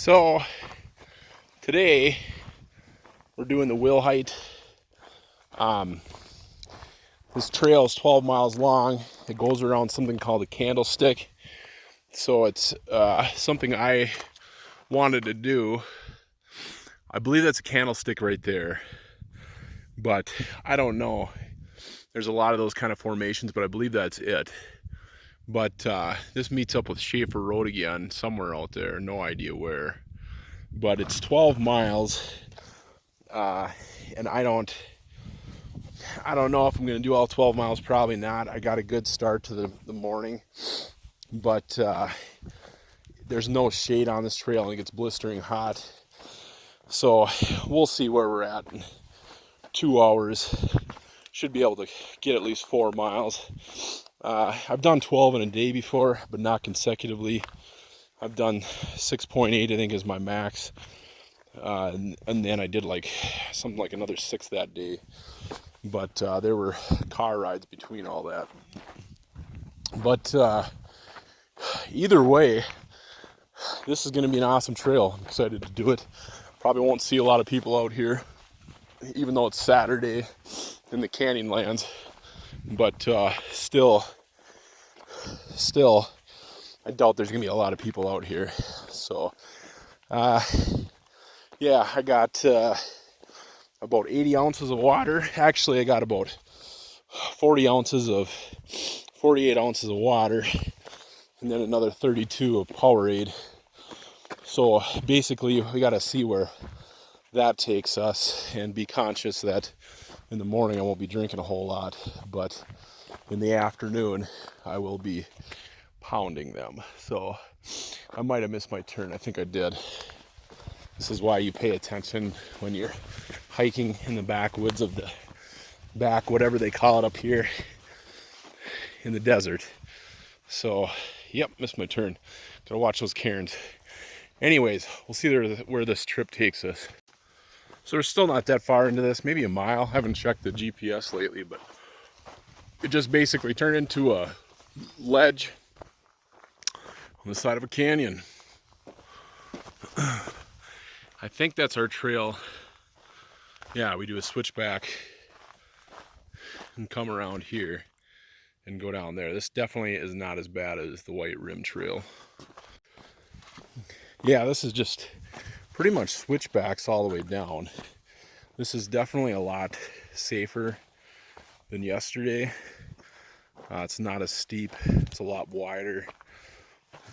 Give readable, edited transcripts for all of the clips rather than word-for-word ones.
So today we're doing the Wilhite. This trail is 12 miles long. It goes around something called a candlestick. So it's something I wanted to do. I believe that's a candlestick right there, but I don't know. There's a lot of those kind of formations, but I believe that's it. But this meets up with Schaefer Road again, somewhere out there, no idea where. But it's 12 miles, and I don't know if I'm going to do all 12 miles, probably not. I got a good start to the morning, but there's no shade on this trail and it gets blistering hot. So we'll see where we're at in 2 hours. Should be able to get at least 4 miles. I've done 12 in a day before, but not consecutively. I've done 6.8, I think, is my max. And then I did like something like another 6 that day. But there were car rides between all that. But either way, this is going to be an awesome trail. I'm excited to do it. Probably won't see a lot of people out here, even though it's Saturday in the Canyonlands. But still, I doubt there's going to be a lot of people out here. So, yeah, I got about 80 ounces of water. Actually, I got about 48 ounces of water, and then another 32 of Powerade. So basically, we got to see where that takes us and be conscious that in the morning I won't be drinking a whole lot, but in the afternoon I will be pounding them. So I might have missed my turn. I think I did. This is why you pay attention when you're hiking in the backwoods of the whatever they call it up here in the desert. So, yep, missed my turn. Gotta watch those cairns. Anyways, we'll see where this trip takes us. So we're still not that far into this, maybe a mile. I haven't checked the GPS lately, but it just basically turned into a ledge on the side of a canyon. I think that's our trail. Yeah, we do a switchback and come around here and go down there. This definitely is not as bad as the White Rim Trail. Yeah, this is just pretty much switchbacks all the way down. This is definitely a lot safer than yesterday. It's not as steep. It's a lot wider.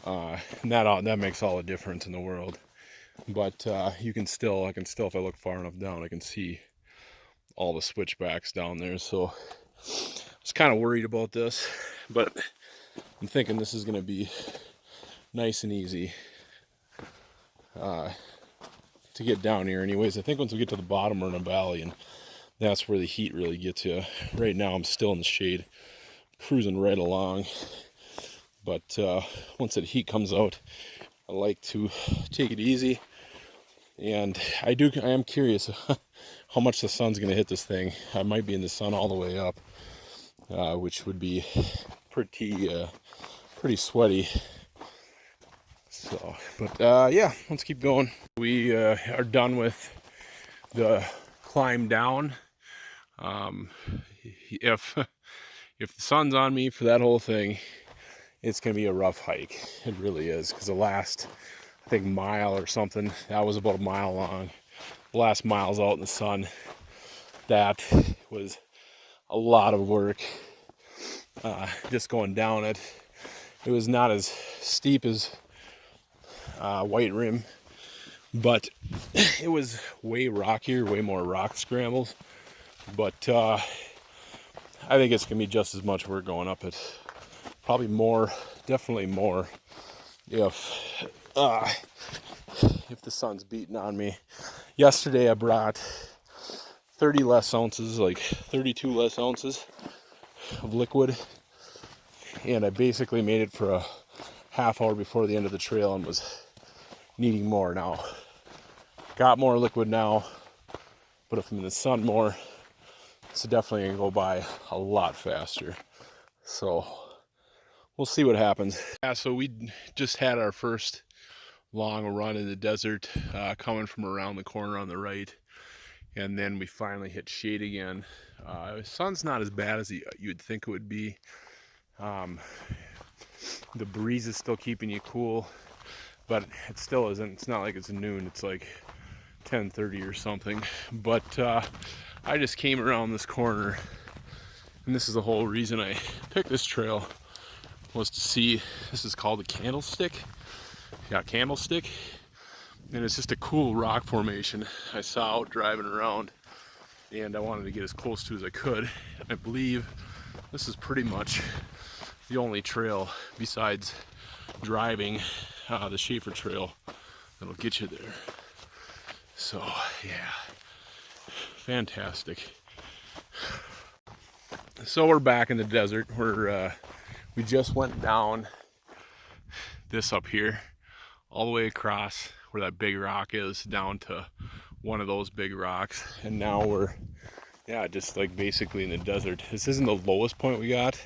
And that makes all the difference in the world. But I can still, if I look far enough down, I can see all the switchbacks down there. So I was kind of worried about this, but I'm thinking this is going to be nice and easy to get down here. Anyways, I think once we get to the bottom, we're in a valley, and that's where the heat really gets you. Right now, I'm still in the shade, cruising right along. But once that heat comes out, I like to take it easy. And I am curious how much the sun's going to hit this thing. I might be in the sun all the way up, which would be pretty sweaty. So, but yeah, let's keep going. We are done with the climb down. If the sun's on me for that whole thing, it's going to be a rough hike. It really is, because the last, I think, mile or something, that was about a mile long. The last mile's out in the sun. That was a lot of work. Just going down it. It was not as steep as White Rim, but it was way rockier, way more rock scrambles. But I think it's gonna be just as much work going up it. Probably more, definitely more, if the sun's beating on me. Yesterday I brought 30 less ounces, like 32 less ounces of liquid, and I basically made it for a half hour before the end of the trail and was needing more now. Got more liquid now, but if I'm in the sun more, it's definitely gonna go by a lot faster. So we'll see what happens. Yeah, so we just had our first long run in the desert, coming from around the corner on the right. And then we finally hit shade again. The sun's not as bad as you'd think it would be. The breeze is still keeping you cool, but it still isn't. It's not like it's noon. It's like 10:30 or something. But I just came around this corner, and this is the whole reason I picked this trail, was to see. This is called the Candlestick. Yeah, Candlestick. And it's just a cool rock formation I saw out driving around, and I wanted to get as close to as I could. And I believe this is pretty much the only trail besides driving the Schaefer Trail that'll get you there. So yeah, fantastic. So we're back in the desert. We just went down this up here, all the way across where that big rock is, down to one of those big rocks, and now we're just like basically in the desert. This isn't the lowest point we got,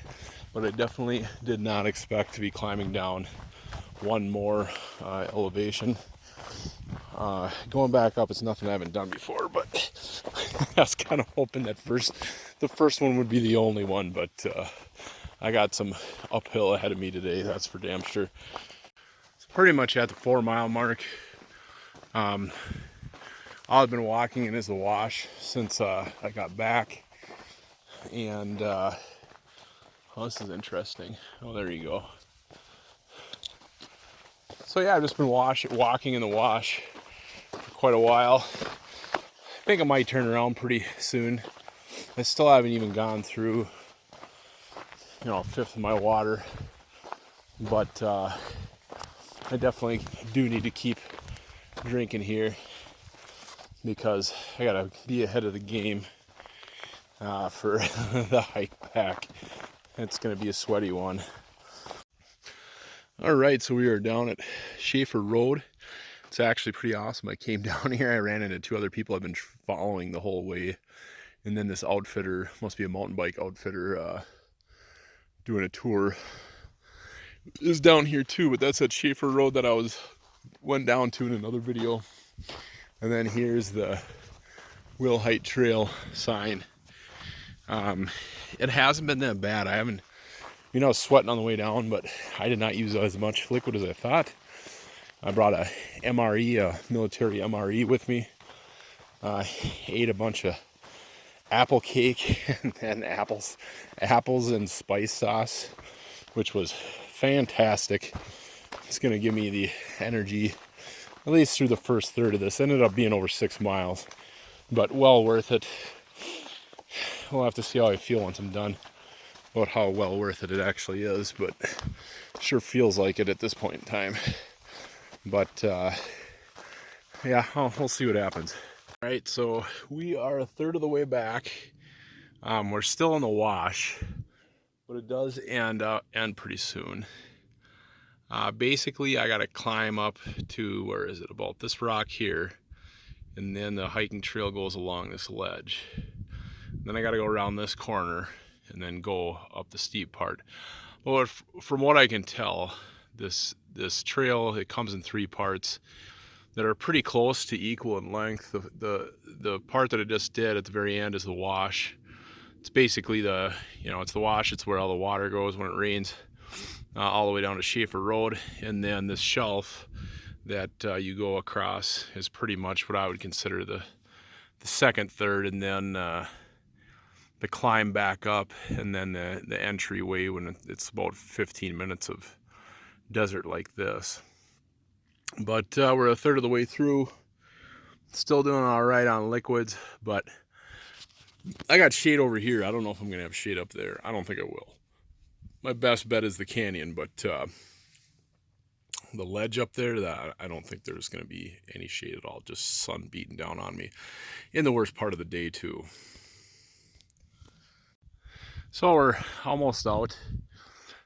but I definitely did not expect to be climbing down one more elevation. Going back up, it's nothing I haven't done before, but I was kind of hoping that the first one would be the only one, but I got some uphill ahead of me today, that's for damn sure. It's pretty much at the 4 mile mark. All I've been walking in is the wash since I got back, and oh, this is interesting. Oh, there you go. So yeah, I've just been walking in the wash for quite a while. I think I might turn around pretty soon. I still haven't even gone through, a fifth of my water, but I definitely do need to keep drinking here, because I gotta be ahead of the game for the hike back. It's gonna be a sweaty one. All right, so we are down at Schaefer Road. It's actually pretty awesome. I came down here, I ran into 2 other people I've been following the whole way, and then this outfitter, must be a mountain bike outfitter, doing a tour, is down here too. But that's at Schaefer Road that I went down to in another video. And then here's the Wilhite Trail sign. It hasn't been that bad. I haven't, I was sweating on the way down, but I did not use as much liquid as I thought. I brought a MRE, a military MRE with me. Ate a bunch of apple cake and then apples and spice sauce, which was fantastic. It's gonna give me the energy at least through the first third of this. Ended up being over 6 miles, but well worth it. We'll have to see how I feel once I'm done about how well worth it actually is, but sure feels like it at this point in time. But yeah, we'll see what happens. All right, so we are a third of the way back. We're still in the wash, but it does end pretty soon. Basically, I got to climb up to, where is it, about this rock here, and then the hiking trail goes along this ledge. Then I got to go around this corner and then go up the steep part. Well, from what I can tell, this trail, it comes in 3 parts that are pretty close to equal in length. The part that I just did at the very end is the wash. It's basically it's the wash. It's where all the water goes when it rains, all the way down to Schaefer Road. And then this shelf that you go across is pretty much what I would consider the second third, and then the climb back up, and then the entryway when it's about 15 minutes of desert like this. But we're a third of the way through. Still doing all right on liquids, but I got shade over here. I don't know if I'm gonna have shade up there. I don't think I will. My best bet is the canyon, but the ledge up there, that I don't think there's gonna be any shade at all. Just sun beating down on me in the worst part of the day too. So we're almost out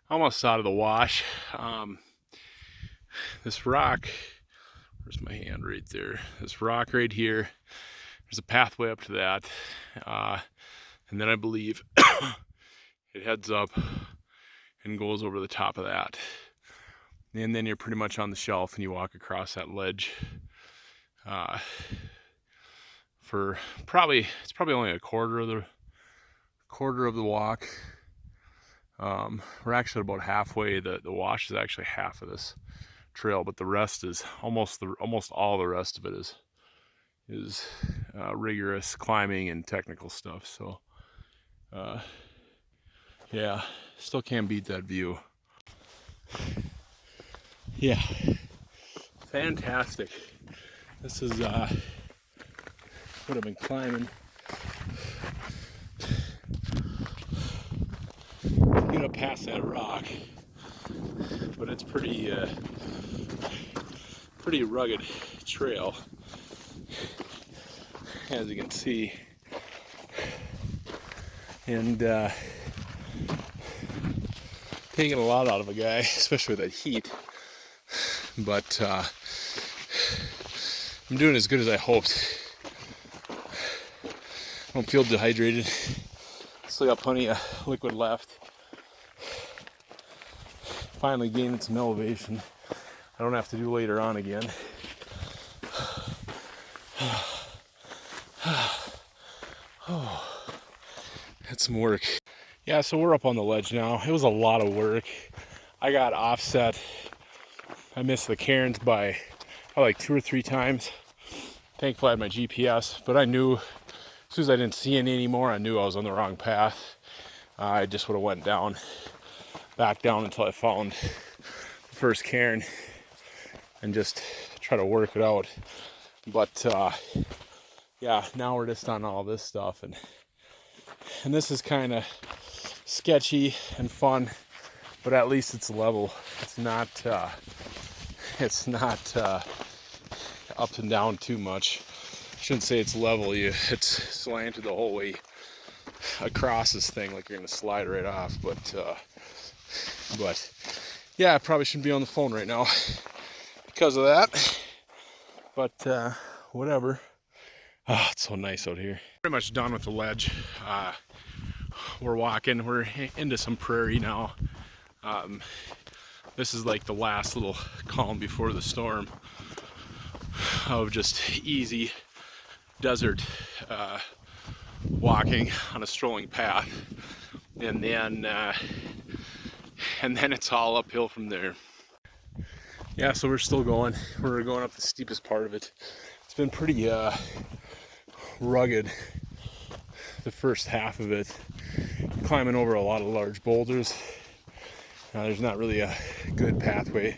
of the wash. This rock, where's my hand? Right there. This rock right here, there's a pathway up to that, and then I believe it heads up and goes over the top of that. and then you're pretty much on the shelf and you walk across that ledge for it's probably only a quarter of the walk. We're actually about halfway. The wash is actually half of this trail, but the rest is almost all the rest of it is rigorous climbing and technical stuff. So yeah, still can't beat that view. Yeah, fantastic. This is what I've been climbing. Get up past that rock, but it's pretty rugged trail, as you can see, and taking a lot out of a guy, especially with that heat. But I'm doing as good as I hoped. I don't feel dehydrated. Still got plenty of liquid left. Finally gaining some elevation. I don't have to do later on again. Oh, that's some work. Yeah, so we're up on the ledge now. It was a lot of work. I got offset. I missed the cairns by probably like 2 or 3 times. Thankfully I had my GPS, but I knew as soon as I didn't see any anymore, I knew I was on the wrong path. I just would have went back down until I found the first cairn and just try to work it out. But yeah, now we're just on all this stuff, and this is kind of sketchy and fun, but at least it's level. It's not up and down too much. I shouldn't say it's level. It's slanted the whole way across this thing, like you're gonna slide right off. But yeah, I probably shouldn't be on the phone right now because of that. But whatever. Oh, it's so nice out here. Pretty much done with the ledge. We're walking. We're into some prairie now. This is like the last little calm before the storm of just easy desert walking on a strolling path, and then it's all uphill from there. Yeah, so we're still going. We're going up the steepest part of it. It's been pretty rugged the first half of it, climbing over a lot of large boulders. There's not really a good pathway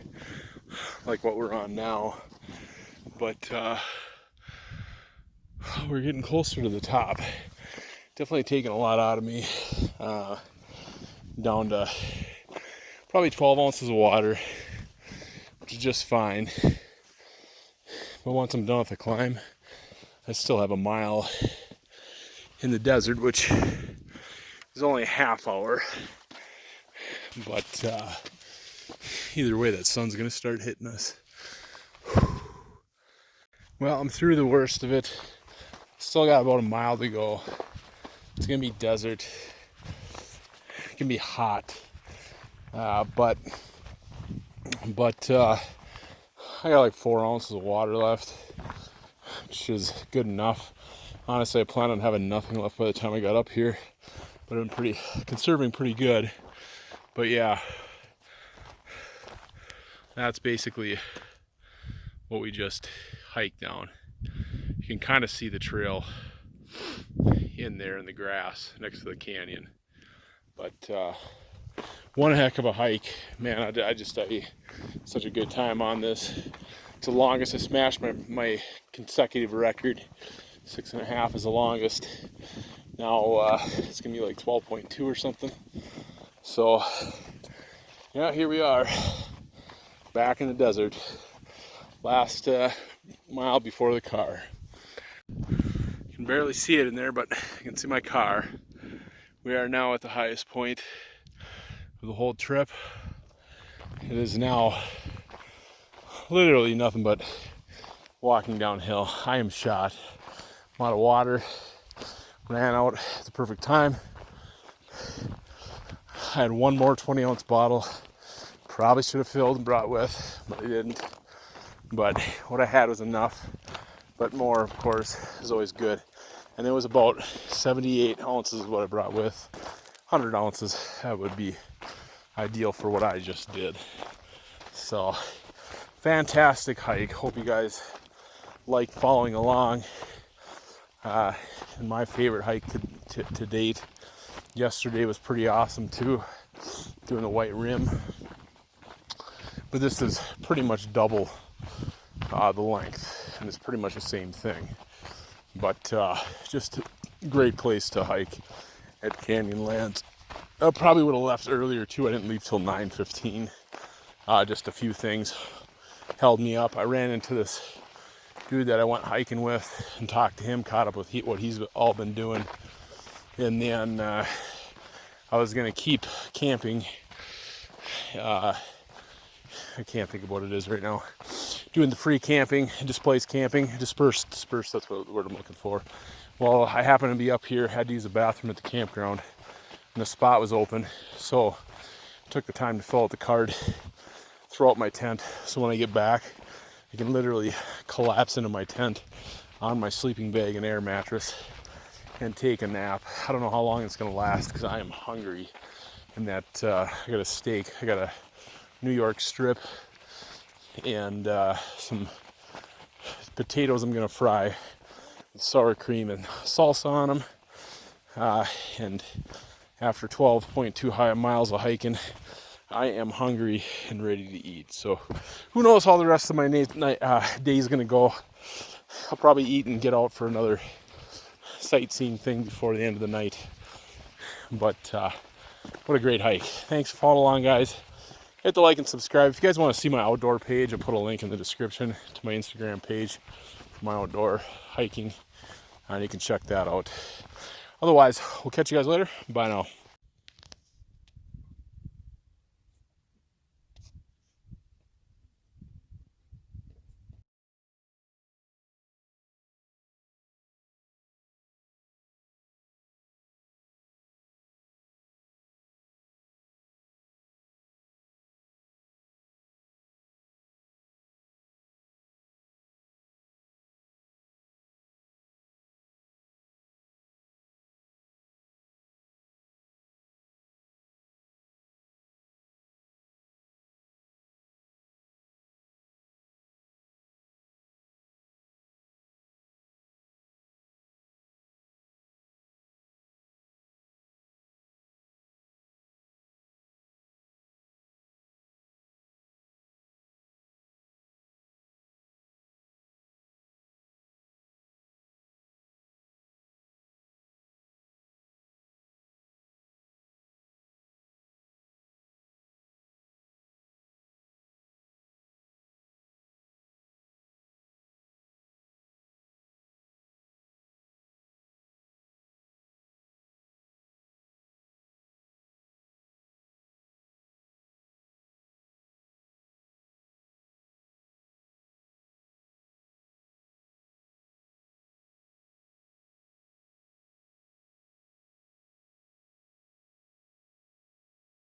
like what we're on now, but we're getting closer to the top. Definitely taking a lot out of me. Down to probably 12 ounces of water, which is just fine. But once I'm done with the climb, I still have a mile in the desert, which is only a half hour. But either way, that sun's gonna start hitting us. Well, I'm through the worst of it. Still got about a mile to go. It's gonna be desert. It can be hot, but I got like 4 ounces of water left, which is good enough. Honestly, I plan on having nothing left by the time I got up here, but I'm conserving pretty good. But yeah, that's basically what we just hiked down. You can kind of see the trail in there in the grass next to the canyon. But one heck of a hike, man. I had such a good time on this. It's the longest. I smashed my consecutive record. 6.5 is the longest. Now it's gonna be like 12.2 or something. So yeah, here we are, back in the desert. Last mile before the car. You can barely see it in there, but you can see my car. We are now at the highest point of the whole trip. It is now literally nothing but walking downhill. I am shot. A lot of water. Ran out at the perfect time. I had one more 20-ounce bottle Probably should have filled and brought with, but I didn't. But what I had was enough. But more, of course, is always good. And it was about 78 ounces is what I brought with. 100 ounces, that would be ideal for what I just did. So, fantastic hike. Hope you guys like following along. And my favorite hike to date. Yesterday was pretty awesome too, doing the White Rim. But this is pretty much double the length, and it's pretty much the same thing. But just a great place to hike at Canyonlands. I probably would have left earlier too. I didn't leave till 9:15. Just a few things held me up. I ran into this dude that I went hiking with and talked to him, caught up with what he's all been doing. And then I was going to keep camping. I can't think of what it is right now. Doing the free camping, displaced camping, dispersed, that's what word I'm looking for. Well, I happened to be up here, had to use the bathroom at the campground, and the spot was open. So I took the time to fill out the card, throw out my tent, so when I get back, I can literally collapse into my tent on my sleeping bag and air mattress and take a nap. I don't know how long it's going to last because I am hungry. And that I got a steak, I got a New York strip, and some potatoes I'm going to fry with sour cream and salsa on them. And after 12.2 miles of hiking, I am hungry and ready to eat. So who knows how the rest of my day is going to go. I'll probably eat and get out for another sightseeing thing before the end of the night. But what a great hike. Thanks for following along, guys. Hit the like and subscribe. If you guys want to see my outdoor page, I'll put a link in the description to my Instagram page for my outdoor hiking, and you can check that out. Otherwise, we'll catch you guys later. Bye now.